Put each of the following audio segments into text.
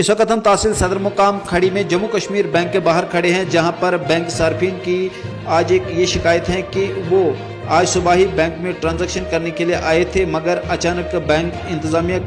इस वक्त हम तहसील सदर मुकाम खड़ी में जम्मू कश्मीर बैंक के बाहर खड़े हैं, जहां पर बैंक सार्फिन की आज एक ये शिकायत है कि वो आज सुबह ही बैंक में ट्रांजैक्शन करने के लिए आए थे, मगर अचानक बैंक इंतजामिया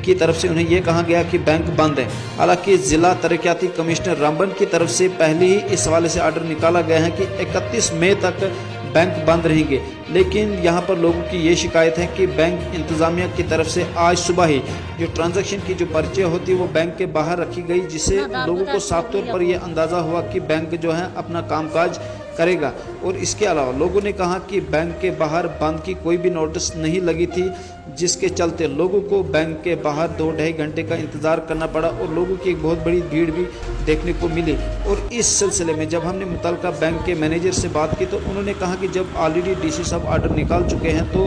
की तरफ से उन्हें यह कहा गया कि बैंक बंद है। हालांकि जिला तरक्याती कमिश्नर रामबन की तरफ से पहले ही इस हवाले से आर्डर निकाला गया है कि 31 मई तक बैंक बंद रहेंगे, लेकिन यहाँ पर लोगों की ये शिकायत है कि बैंक इंतजामिया की तरफ से आज सुबह ही जो ट्रांजैक्शन की जो पर्ची होती है वो बैंक के बाहर रखी गई, जिससे लोगों को साफ तौर पर यह अंदाज़ा हुआ कि बैंक जो है अपना कामकाज करेगा। और इसके अलावा लोगों ने कहा कि बैंक के बाहर बंद की कोई भी नोटिस नहीं लगी थी, जिसके चलते लोगों को बैंक के बाहर 2-2.5 घंटे का इंतज़ार करना पड़ा और लोगों की एक बहुत बड़ी भीड़ भी देखने को मिली। और इस सिलसिले में जब हमने मुतल्लिका बैंक के मैनेजर से बात की तो उन्होंने कहा कि जब ऑलरेडी डीसी साहब आर्डर निकाल चुके हैं तो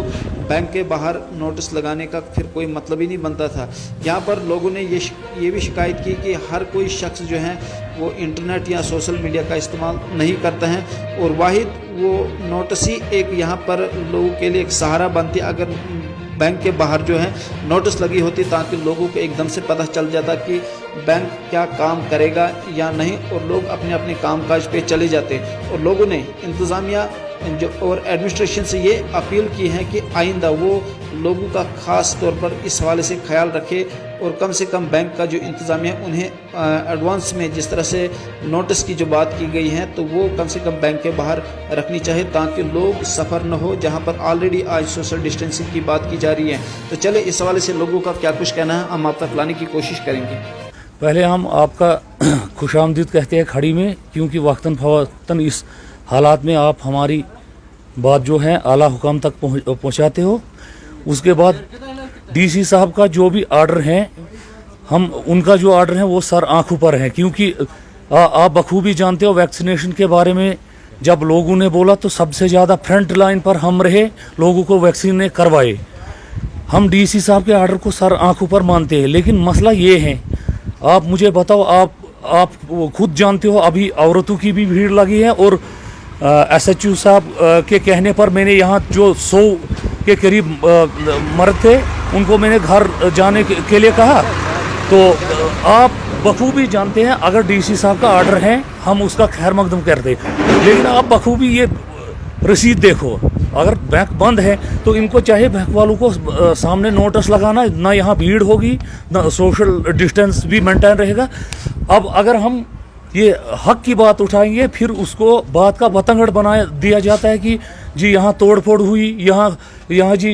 बैंक के बाहर नोटिस लगाने का फिर कोई मतलब ही नहीं बनता था। यहाँ पर लोगों ने ये भी शिकायत की कि हर कोई शख्स जो है वो इंटरनेट या सोशल मीडिया का इस्तेमाल नहीं करता है और वाहिद वो नोटिस ही एक यहाँ पर लोगों के लिए एक सहारा बनती। अगर बैंक के बाहर जो है नोटिस लगी होती ताकि लोगों को एकदम से पता चल जाता कि बैंक क्या काम करेगा या नहीं, और लोग अपने अपने कामकाज पे चले जाते। और लोगों ने इंतज़ामिया जो और एडमिनिस्ट्रेशन से ये अपील की है कि आइंदा वो लोगों का ख़ास तौर पर इस हवाले से ख्याल रखे और कम से कम बैंक का जो इंतज़ामिया उन्हें एडवांस में जिस तरह से नोटिस की जो बात की गई है तो वो कम से कम बैंक के बाहर रखनी चाहिए ताकि लोग सफ़र न हो, जहां पर ऑलरेडी आज सोशल डिस्टेंसिंग की बात की जा रही है। तो चले इस हवाले से लोगों का क्या कुछ कहना है हम आप तक लाने की कोशिश करेंगे। पहले हम आपका खुशामदीद कहते हैं खड़ी में, क्योंकि वक्तन फवक्तन इस हालात में आप हमारी बात जो है आला हुकाम तक पहुँचाते हो। उसके बाद डीसी साहब का जो भी आर्डर है, हम उनका जो आर्डर है वो सर आंखों पर है, क्योंकि आप बखूबी जानते हो वैक्सीनेशन के बारे में जब लोगों ने बोला तो सबसे ज़्यादा फ्रंट लाइन पर हम रहे, लोगों को वैक्सीन करवाए। हम डीसी साहब के आर्डर को सर आंखों पर मानते हैं, लेकिन मसला ये है, आप मुझे बताओ, आप खुद जानते हो अभी औरतों की भी भीड़ लगी है और SHO साहब के कहने पर मैंने यहाँ जो 100 के करीब मर्द थे उनको मैंने घर जाने के लिए कहा। तो आप बखूबी जानते हैं अगर डीसी साहब का आर्डर है हम उसका खैर मकदम करते, लेकिन आप बखूबी ये रसीद देखो, अगर बैंक बंद है तो इनको चाहे बैंक वालों को सामने नोटिस लगाना, ना यहाँ भीड़ होगी ना सोशल डिस्टेंस भी मेंटेन रहेगा। अब अगर हम ये हक की बात उठाएंगे फिर उसको बात का बतंगड़ बना दिया जाता है कि जी यहाँ तोड़ फोड़ हुई, यहाँ जी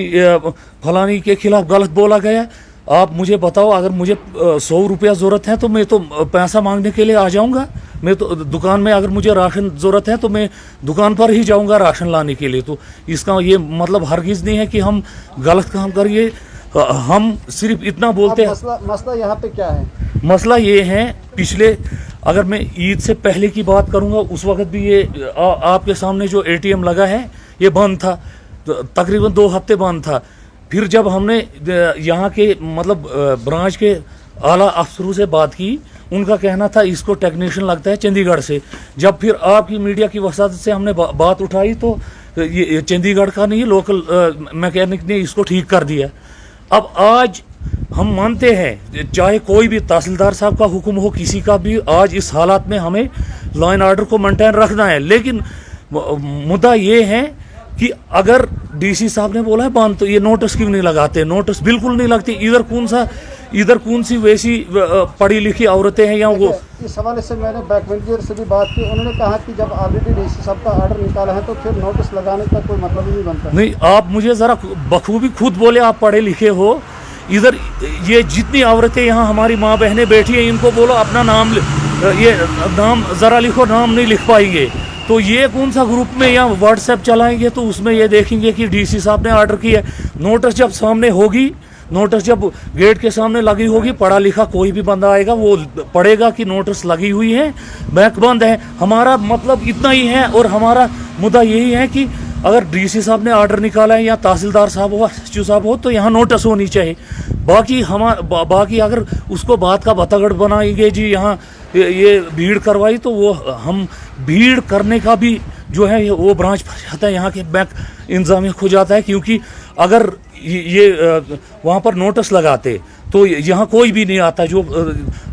फलानी के खिलाफ गलत बोला गया। आप मुझे बताओ, अगर मुझे 100 रुपया ज़रूरत है तो मैं तो पैसा मांगने के लिए आ जाऊँगा। मैं तो दुकान में अगर मुझे राशन ज़रूरत है तो मैं दुकान पर ही जाऊँगा राशन लाने के लिए। तो इसका ये मतलब हरगिज़ नहीं है कि हम गलत काम करिए, हम सिर्फ इतना बोलते हैं। मसला यहाँ पे क्या है? मसला ये है, पिछले अगर मैं ईद से पहले की बात करूंगा उस वक्त भी ये आपके सामने जो ATM लगा है ये बंद था, तकरीबन 2 हफ्ते बंद था। फिर जब हमने यहाँ के मतलब ब्रांच के आला अफसरों से बात की, उनका कहना था इसको टेक्नीशियन लगता है चंडीगढ़ से। जब फिर आपकी मीडिया की वसात से हमने बात उठाई तो ये चंडीगढ़ का नहीं, लोकल मैकेनिक ने इसको ठीक कर दिया। अब आज हम मानते हैं चाहे कोई भी तहसीलदार साहब का हुक्म हो, किसी का भी, आज इस हालात में हमें लॉ एंड ऑर्डर को मेंटेन रखना है। लेकिन मुद्दा ये है कि अगर डीसी साहब ने बोला है बंद तो ये नोटिस क्यों नहीं लगाते? नोटिस बिल्कुल नहीं लगती। इधर कौन सी वैसी पढ़ी लिखी औरतें हैं या वो। इस हवाले से मैंने बैंक मैनेजर से भी बात की, उन्होंने कहा कि जब ऑलरेडी डीसी साहब का आर्डर निकाला है तो फिर नोटिस लगाने का कोई मतलब ही नहीं बनता। नहीं, आप मुझे ज़रा बखूबी खुद बोले, आप पढ़े लिखे हो। इधर ये जितनी औरतें यहाँ हमारी माँ बहनें बैठी हैं इनको बोलो अपना नाम, ये नाम ज़रा लिखो, नाम नहीं लिख पाएंगे तो ये कौन सा ग्रुप में या व्हाट्सएप चलाएंगे तो उसमें ये देखेंगे कि डीसी साहब ने आर्डर किया है। नोटिस जब सामने होगी, नोटिस जब गेट के सामने लगी होगी, पढ़ा लिखा कोई भी बंदा आएगा वो पढ़ेगा कि नोटिस लगी हुई है, बैंक बंद है। हमारा मतलब इतना ही है और हमारा मुद्दा यही है कि अगर डीसी साहब ने आर्डर निकाला है या तहसीलदार साहब हो, SHO साहब हो, तो यहाँ नोटिस होनी चाहिए। बाकी अगर उसको बात का बतगड़ बनाएंगे जी यहाँ ये भीड़ करवाई तो वो हम भीड़ करने का भी जो है वो ब्रांच फंस जाता है, यहाँ के बैंक इंतजामिया खो जाता है। क्योंकि अगर ये वहाँ पर नोटिस लगाते तो यहाँ कोई भी नहीं आता। जो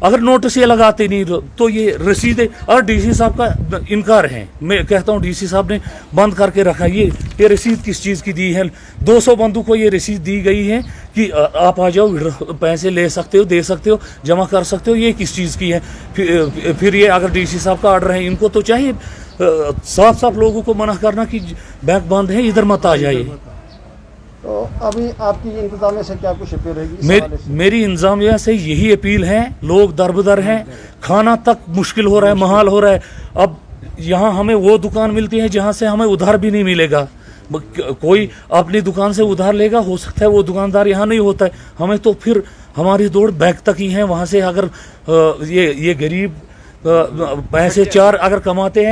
अगर नोटिस ये लगाते नहीं तो ये रसीदें, और डीसी साहब का इनकार है, मैं कहता हूँ डीसी साहब ने बंद करके रखा। ये रसीद किस चीज़ की दी है? 200 बंदों को ये रसीद दी गई है कि आप आ जाओ, पैसे ले सकते हो, दे सकते हो, जमा कर सकते हो। ये किस चीज़ की है? फिर ये अगर डीसी साहब का ऑर्डर है, इनको तो चाहिए साफ साफ लोगों को मना करना कि बैंक बंद है, इधर मत आ जाइए। तो अभी आपकी इंतजामिया से क्या कुछ अपील रहेगी? मेरी इंतजामिया से यही अपील है, लोग दरबदर हैं, खाना तक मुश्किल हो रहा है, महाल हो रहा है। अब यहाँ हमें वो दुकान मिलती है जहाँ से हमें उधार भी नहीं मिलेगा। कोई अपनी दुकान से उधार लेगा, हो सकता है वो दुकानदार यहाँ नहीं होता है, हमें तो फिर हमारी दौड़ बैंक तक ही है। वहाँ से अगर ये गरीब पैसे चार अगर कमाते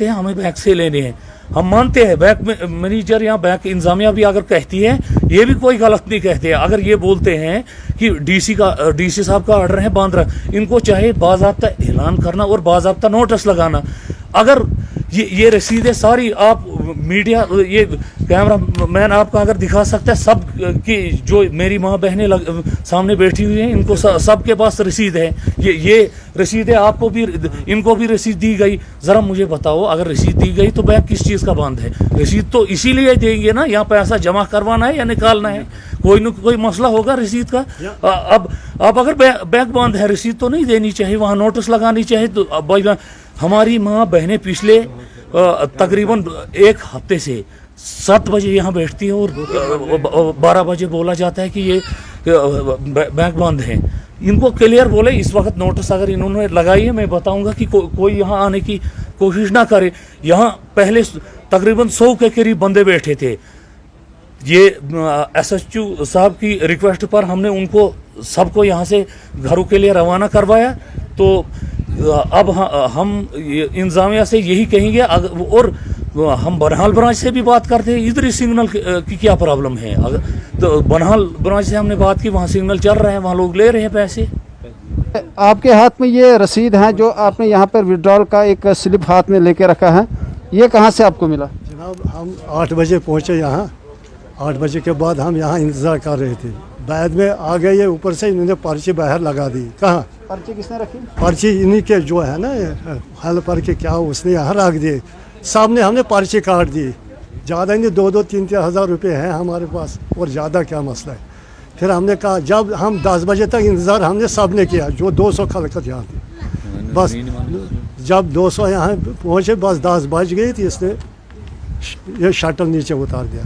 हैं, हमें बैंक से लेने हैं। हम मानते हैं बैंक में मैनेजर या बैंक इंतजामिया भी अगर कहती है, ये भी कोई गलत नहीं कहते हैं। अगर ये बोलते हैं कि डीसी साहब का ऑर्डर है बंद रख, इनको चाहे बाज़ाब्ता ऐलान करना और बाज़ाब्ता नोटिस लगाना। अगर ये रसीदें सारी आप मीडिया, ये कैमरा मैन आपका अगर दिखा सकता है, सब की जो मेरी माँ बहनें सामने बैठी हुई हैं, इनको सबके पास रसीद है। ये रसीदें आपको भी, इनको भी रसीद दी गई। ज़रा मुझे बताओ, अगर रसीद दी गई तो बैंक किस चीज़ का बंद है? रसीद तो इसीलिए देंगे ना, यहाँ पैसा जमा करवाना है या निकालना है, कोई न कोई मसला होगा रसीद का। अब अगर बैंक बंद है, रसीद तो नहीं देनी चाहिए, वहाँ नोटिस लगानी चाहिए। तो भाई हमारी माँ बहनें पिछले तकरीबन 1 हफ्ते से 7 बजे यहाँ बैठती है और 12 बजे बोला जाता है कि ये बैंक बंद है। इनको क्लियर बोले इस वक्त नोटिस अगर इन्होंने लगाई है, मैं बताऊंगा कि कोई यहाँ आने की कोशिश ना करे। यहाँ पहले तकरीबन 100 के करीब बंदे बैठे थे। ये SHO साहब की रिक्वेस्ट पर हमने उनको सबको यहाँ से घरों के लिए रवाना करवाया। तो अब हम इंतजामिया से यही कहेंगे, और हम बनहाल ब्रांच से भी बात करते हैं, इधर ही सिग्नल की क्या प्रॉब्लम है। तो बनहाल ब्रांच से हमने बात की, वहाँ सिग्नल चल रहे हैं, वहाँ लोग ले रहे हैं पैसे। आपके हाथ में ये रसीद है जो आपने यहाँ पर विड्रॉल का एक स्लिप हाथ में लेके रखा है, ये कहाँ से आपको मिला? जनाब हम 8 बजे पहुँचे यहाँ। 8 बजे के बाद हम यहाँ इंतज़ार कर रहे थे। बाद में आ गए ये ऊपर से, इन्होंने पर्ची बाहर लगा दी। कहाँ पर्ची किसने रखी? पर्ची इन्हीं के जो है ना हेल्पर के, क्या उसने यहाँ रख दिए। सामने हमने पर्ची काट दी। ज़्यादा नहीं, 2-2, 3-3 हज़ार रुपये हैं हमारे पास, और ज़्यादा क्या मसला है। फिर हमने कहा, जब हम 10 बजे तक इंतज़ार हमने सब ने किया, जो 200 खलकत यहाँ थी। बस जब 200 यहाँ पहुँचे, बस 10 बज गई थी, इसने ये शटल नीचे उतार दिया।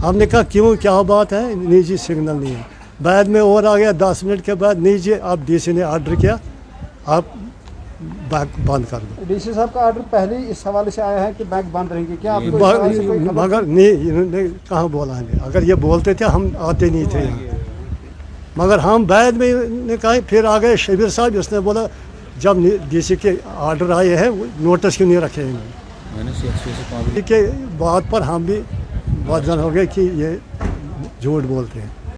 हमने कहा क्यों, क्या बात है? निजी सिग्नल नहीं है। बाद में और आ गया 10 मिनट के बाद, नीचे अब डीसी ने ऑर्डर किया, आप बैंक बंद कर दो। डीसी साहब का ऑर्डर पहले इस हवाले से आया है कि बैंक बंद रहेंगे, क्या आपको? मगर नहीं, इन्होंने कहाँ बोला है। अगर ये बोलते थे हम आते नहीं थे यहाँ। मगर हम बाद में ने कहा, फिर आ गए शबीर साहब, इसने बोला जब डीसी के ऑर्डर आए हैं, नोटिस क्यों नहीं रखे हैं? के बात पर हम भी वजन हो गए कि ये झूठ बोलते हैं।